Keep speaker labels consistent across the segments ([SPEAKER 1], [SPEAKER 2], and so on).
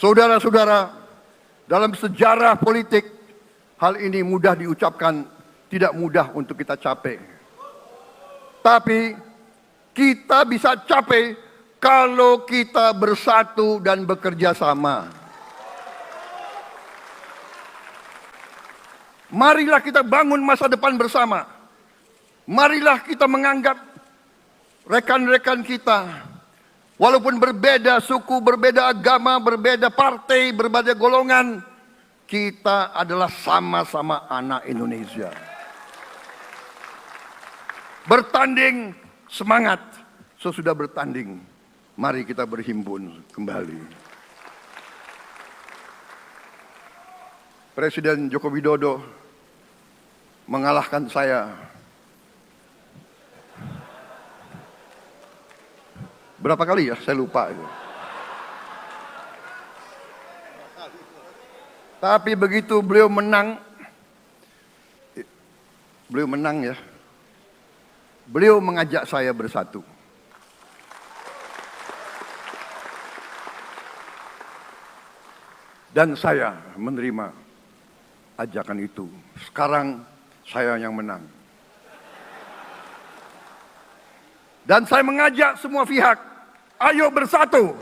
[SPEAKER 1] Saudara-saudara, dalam sejarah politik, hal ini mudah diucapkan, tidak mudah untuk kita capai. Tapi kita bisa capai kalau kita bersatu dan bekerja sama. Marilah kita bangun masa depan bersama. Marilah kita menganggap rekan-rekan kita, walaupun berbeda suku, berbeda agama, berbeda partai, berbeda golongan, kita adalah sama-sama anak Indonesia. Bertanding, semangat. Sesudah bertanding, mari kita berhimpun kembali. Presiden Joko Widodo mengalahkan saya berapa kali ya, saya lupa itu. Tapi begitu beliau menang ya, beliau mengajak saya bersatu. Dan saya menerima ajakan itu. Sekarang saya yang menang. Dan saya mengajak semua pihak, ayo bersatu.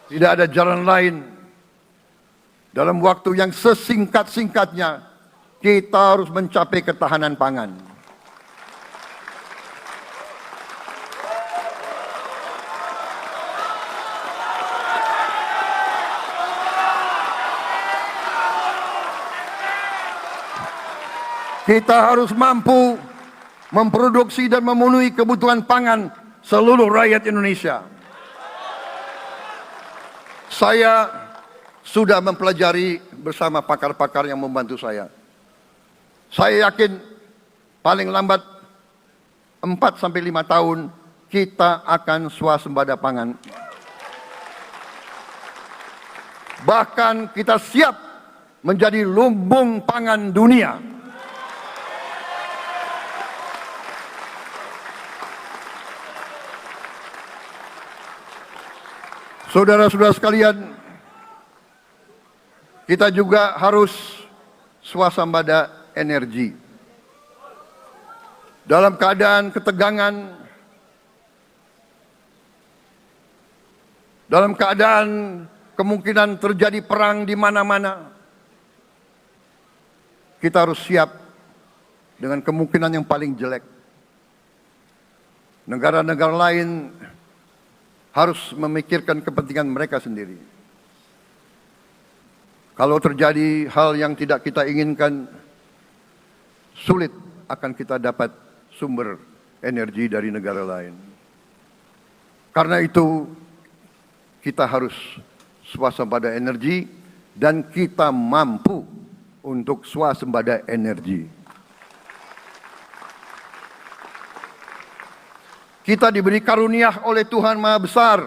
[SPEAKER 1] Tidak ada jalan lain. Dalam waktu yang sesingkat-singkatnya, kita harus mencapai ketahanan pangan. Kita harus mampu memproduksi dan memenuhi kebutuhan pangan seluruh rakyat Indonesia. Saya sudah mempelajari bersama pakar-pakar yang membantu saya. Saya yakin paling lambat 4 sampai 5 tahun kita akan swasembada pangan. Bahkan kita siap menjadi lumbung pangan dunia. Saudara-saudara sekalian, kita juga harus swasembada energi. Dalam keadaan ketegangan, dalam keadaan kemungkinan terjadi perang di mana-mana, kita harus siap dengan kemungkinan yang paling jelek. Negara-negara lain harus memikirkan kepentingan mereka sendiri. Kalau terjadi hal yang tidak kita inginkan, sulit akan kita dapat sumber energi dari negara lain. Karena itu, kita harus swasembada energi dan kita mampu untuk swasembada energi. Kita diberi karunia oleh Tuhan Maha Besar.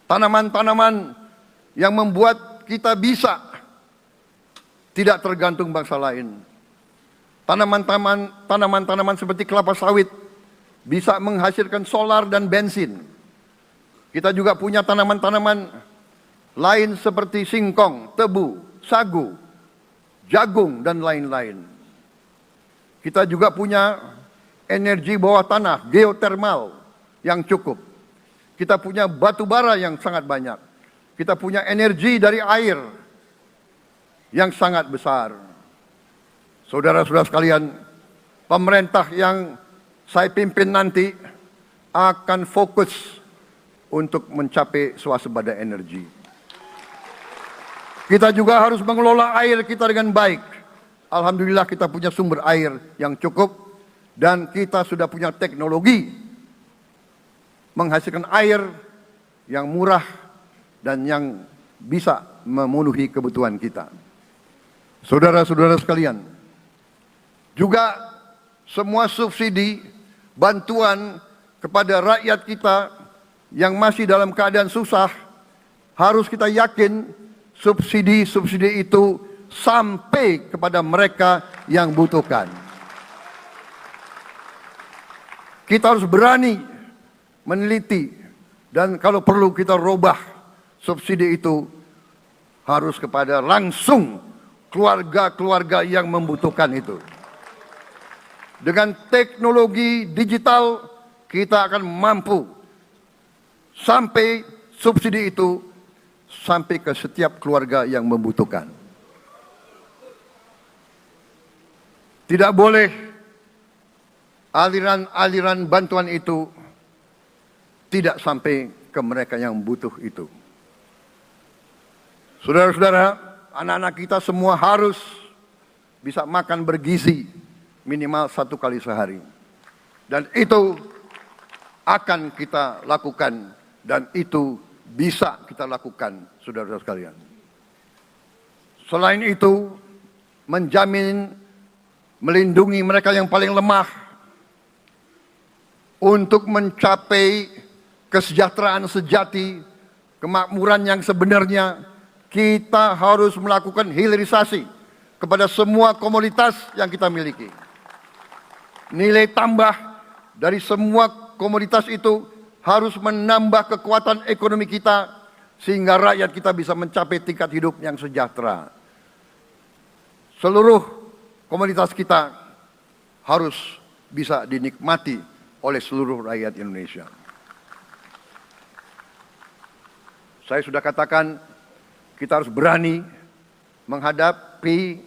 [SPEAKER 1] Tanaman-tanaman yang membuat kita bisa tidak tergantung bangsa lain. Tanaman-tanaman seperti kelapa sawit bisa menghasilkan solar dan bensin. Kita juga punya tanaman-tanaman lain seperti singkong, tebu, sagu, jagung, dan lain-lain. Kita juga punya energi bawah tanah, geotermal yang cukup. Kita punya batu bara yang sangat banyak. Kita punya energi dari air yang sangat besar. Saudara-saudara sekalian, pemerintah yang saya pimpin nanti akan fokus untuk mencapai swasembada energi. Kita juga harus mengelola air kita dengan baik. Alhamdulillah kita punya sumber air yang cukup. Dan kita sudah punya teknologi menghasilkan air yang murah dan yang bisa memenuhi kebutuhan kita. Saudara-saudara sekalian, juga semua subsidi, bantuan kepada rakyat kita yang masih dalam keadaan susah, harus kita yakin subsidi-subsidi itu sampai kepada mereka yang butuhkan. Kita harus berani meneliti dan kalau perlu kita robah subsidi itu harus kepada langsung keluarga-keluarga yang membutuhkan itu. Dengan teknologi digital kita akan mampu sampai subsidi itu sampai ke setiap keluarga yang membutuhkan. Tidak boleh aliran-aliran bantuan itu tidak sampai ke mereka yang butuh itu. Saudara-saudara, anak-anak kita semua harus bisa makan bergizi minimal 1 kali sehari. Dan itu akan kita lakukan dan itu bisa kita lakukan, saudara-saudara sekalian. Selain itu, melindungi mereka yang paling lemah untuk mencapai kesejahteraan sejati, kemakmuran yang sebenarnya, kita harus melakukan hilirisasi kepada semua komoditas yang kita miliki. Nilai tambah dari semua komoditas itu harus menambah kekuatan ekonomi kita sehingga rakyat kita bisa mencapai tingkat hidup yang sejahtera. Seluruh komoditas kita harus bisa dinikmati oleh seluruh rakyat Indonesia. Saya sudah katakan kita harus berani menghadapi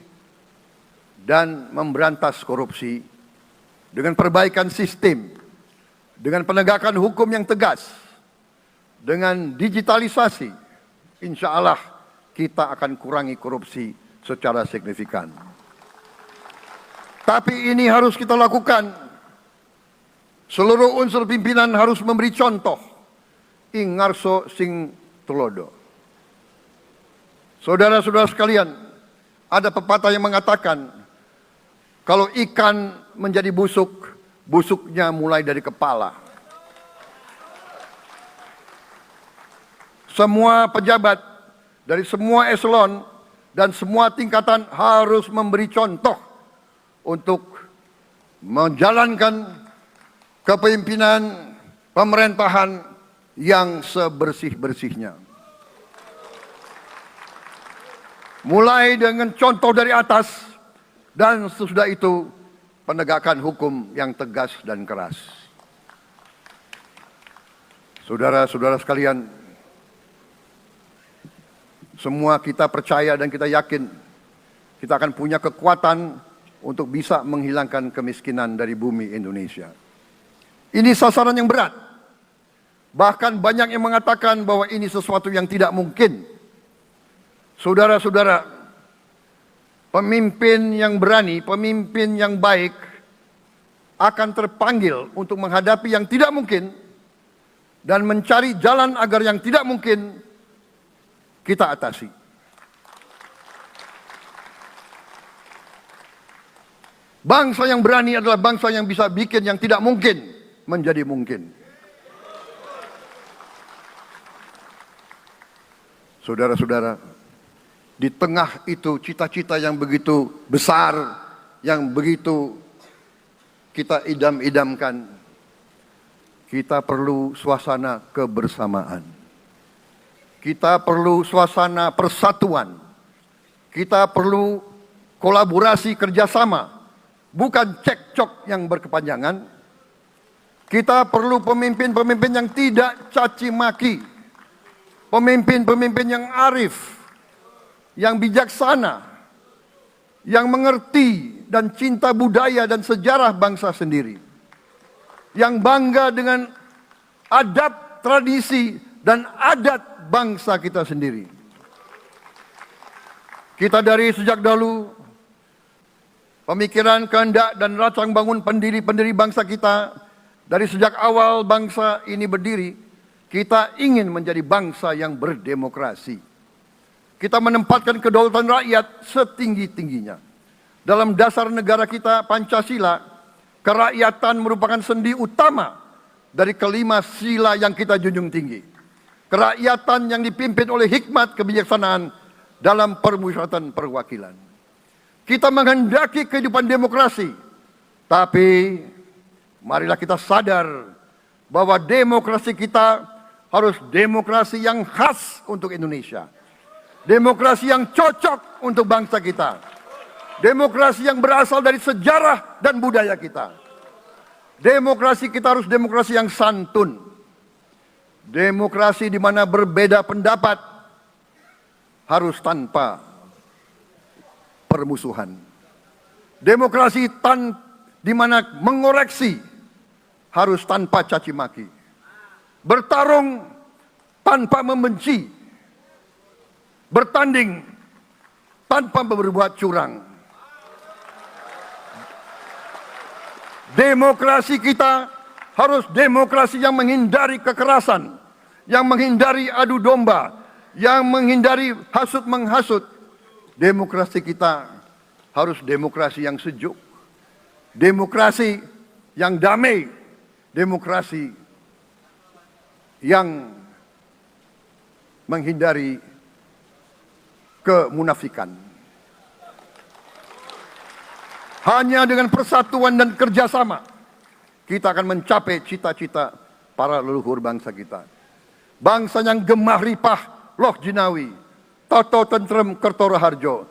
[SPEAKER 1] dan memberantas korupsi dengan perbaikan sistem, dengan penegakan hukum yang tegas, dengan digitalisasi. Insya Allah kita akan kurangi korupsi secara signifikan. Tapi ini harus kita lakukan. Seluruh unsur pimpinan harus memberi contoh. Ing ngarso sing tulodo. Saudara-saudara sekalian, ada pepatah yang mengatakan, kalau ikan menjadi busuk, busuknya mulai dari kepala. Semua pejabat dari semua eselon dan semua tingkatan harus memberi contoh untuk menjalankan kepemimpinan pemerintahan yang sebersih-bersihnya. Mulai dengan contoh dari atas dan sesudah itu penegakan hukum yang tegas dan keras. Saudara-saudara sekalian, semua kita percaya dan kita yakin kita akan punya kekuatan untuk bisa menghilangkan kemiskinan dari bumi Indonesia. Ini sasaran yang berat. Bahkan banyak yang mengatakan bahwa ini sesuatu yang tidak mungkin. Saudara-saudara, pemimpin yang berani, pemimpin yang baik akan terpanggil untuk menghadapi yang tidak mungkin dan mencari jalan agar yang tidak mungkin kita atasi. Bangsa yang berani adalah bangsa yang bisa bikin yang tidak mungkin menjadi mungkin. Saudara-saudara, di tengah itu cita-cita yang begitu besar, yang begitu kita idam-idamkan, kita perlu suasana kebersamaan. Kita perlu suasana persatuan. Kita perlu kolaborasi kerjasama, bukan cekcok yang berkepanjangan. Kita perlu pemimpin-pemimpin yang tidak caci maki, pemimpin-pemimpin yang arif, yang bijaksana, yang mengerti dan cinta budaya dan sejarah bangsa sendiri, yang bangga dengan adab, tradisi, dan adat bangsa kita sendiri. Kita dari sejak dahulu, pemikiran, kehendak, dan rancang bangun pendiri-pendiri bangsa kita, dari sejak awal bangsa ini berdiri, kita ingin menjadi bangsa yang berdemokrasi. Kita menempatkan kedaulatan rakyat setinggi-tingginya. Dalam dasar negara kita, Pancasila, kerakyatan merupakan sendi utama dari kelima sila yang kita junjung tinggi. Kerakyatan yang dipimpin oleh hikmat kebijaksanaan dalam permusyawaratan perwakilan. Kita menghendaki kehidupan demokrasi, tapi marilah kita sadar bahwa demokrasi kita harus demokrasi yang khas untuk Indonesia. Demokrasi yang cocok untuk bangsa kita. Demokrasi yang berasal dari sejarah dan budaya kita. Demokrasi kita harus demokrasi yang santun. Demokrasi di mana berbeda pendapat harus tanpa permusuhan. Demokrasi di mana mengoreksi harus tanpa caci maki. Bertarung tanpa membenci. Bertanding tanpa berbuat curang. Demokrasi kita harus demokrasi yang menghindari kekerasan, yang menghindari adu domba, yang menghindari hasut menghasut. Demokrasi kita harus demokrasi yang sejuk, demokrasi yang damai, demokrasi yang menghindari kemunafikan. Hanya dengan persatuan dan kerjasama kita akan mencapai cita-cita para leluhur bangsa kita. Bangsa yang gemah ripah loh jinawi, toto tentrem kertoro harjo.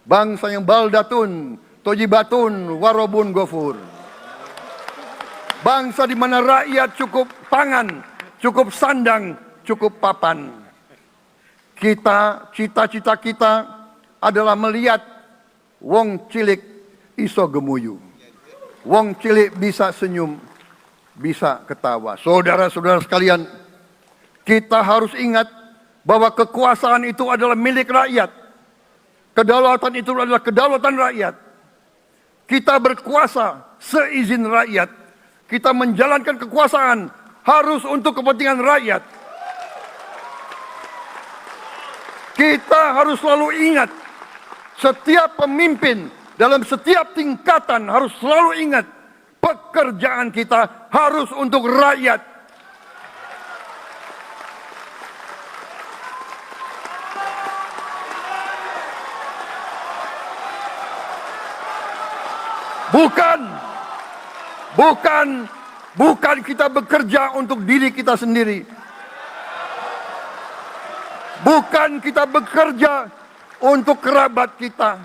[SPEAKER 1] Bangsa yang baldatun, tojibatun, warobun gofur. Bangsa di mana rakyat cukup pangan, cukup sandang, cukup papan. Cita-cita kita adalah melihat wong cilik iso gemuyu. Wong cilik bisa senyum, bisa ketawa. Saudara-saudara sekalian, kita harus ingat bahwa kekuasaan itu adalah milik rakyat. Kedaulatan itu adalah kedaulatan rakyat. Kita berkuasa seizin rakyat. Kita menjalankan kekuasaan harus untuk kepentingan rakyat. Kita harus selalu ingat, setiap pemimpin dalam setiap tingkatan harus selalu ingat, pekerjaan kita harus untuk rakyat. Bukan kita bekerja untuk diri kita sendiri. Bukan kita bekerja untuk kerabat kita.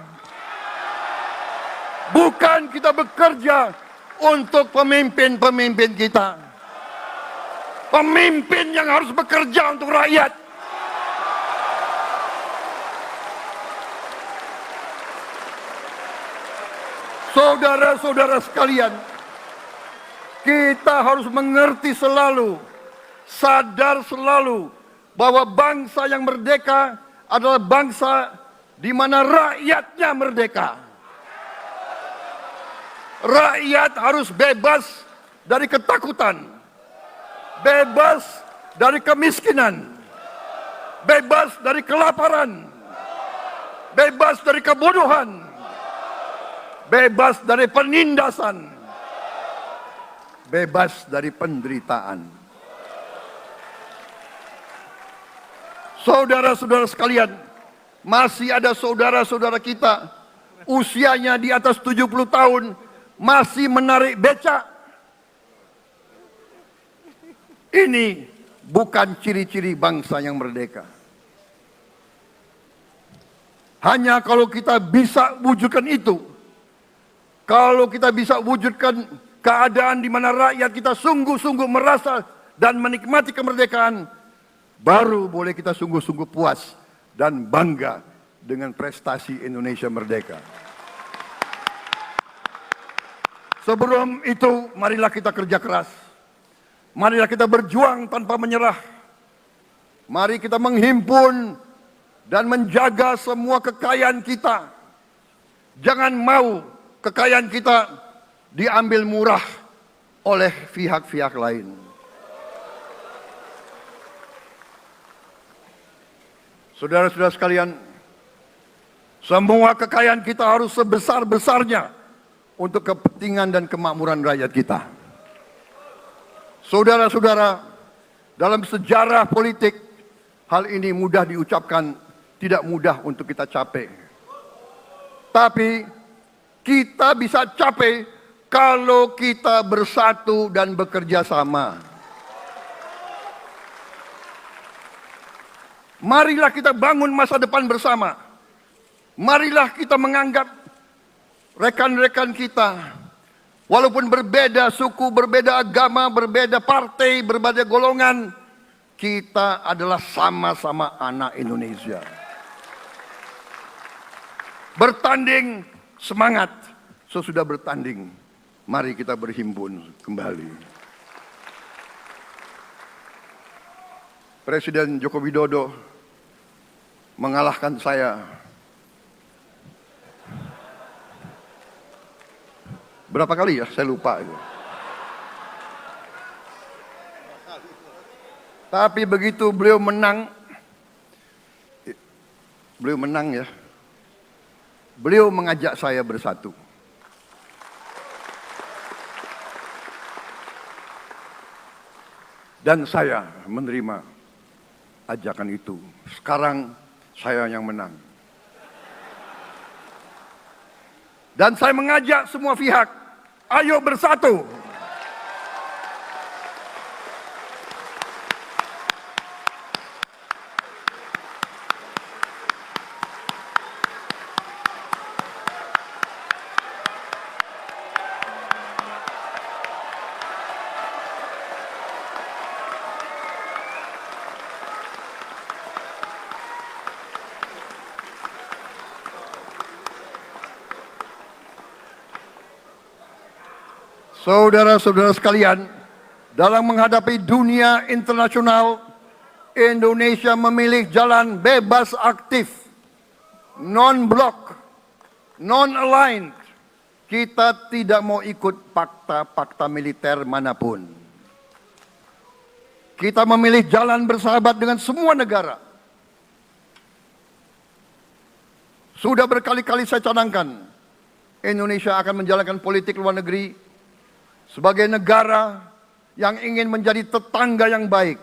[SPEAKER 1] Bukan kita bekerja untuk pemimpin-pemimpin kita. Pemimpin yang harus bekerja untuk rakyat. Saudara-saudara sekalian, kita harus mengerti selalu, sadar selalu bahwa bangsa yang merdeka adalah bangsa di mana rakyatnya merdeka. Rakyat harus bebas dari ketakutan, bebas dari kemiskinan, bebas dari kelaparan, bebas dari kebodohan, bebas dari penindasan, bebas dari penderitaan. Saudara-saudara sekalian, masih ada saudara-saudara kita usianya di atas 70 tahun masih menarik becak. Ini bukan ciri-ciri bangsa yang merdeka. Hanya kalau kita bisa wujudkan itu, kalau kita bisa wujudkan keadaan di mana rakyat kita sungguh-sungguh merasa dan menikmati kemerdekaan, baru boleh kita sungguh-sungguh puas dan bangga dengan prestasi Indonesia merdeka. Sebelum itu, marilah kita kerja keras. Marilah kita berjuang tanpa menyerah. Mari kita menghimpun dan menjaga semua kekayaan kita. Jangan mau kekayaan kita diambil murah oleh pihak-pihak lain. Saudara-saudara sekalian, Semua kekayaan kita harus sebesar-besarnya untuk kepentingan dan kemakmuran rakyat kita. Saudara-saudara, dalam sejarah politik, hal ini mudah diucapkan, tidak mudah untuk kita capai. Tapi kita bisa capai kalau kita bersatu dan bekerja sama. Marilah kita bangun masa depan bersama. Marilah kita menganggap rekan-rekan kita, walaupun berbeda suku, berbeda agama, berbeda partai, berbeda golongan, kita adalah sama-sama anak Indonesia. Bertanding, semangat. Sesudah bertanding, mari kita berhimpun kembali. Presiden Joko Widodo mengalahkan saya berapa kali ya? Saya lupa. Tapi begitu beliau menang ya. Beliau mengajak saya bersatu. Dan saya menerima ajakan itu. Sekarang saya yang menang. Dan saya mengajak semua pihak, ayo bersatu. Saudara-saudara sekalian, dalam menghadapi dunia internasional, Indonesia memilih jalan bebas aktif, non-blok, non-aligned. Kita tidak mau ikut fakta-fakta militer manapun. Kita memilih jalan bersahabat dengan semua negara. Sudah berkali-kali saya cadangkan, Indonesia akan menjalankan politik luar negeri sebagai negara yang ingin menjadi tetangga yang baik,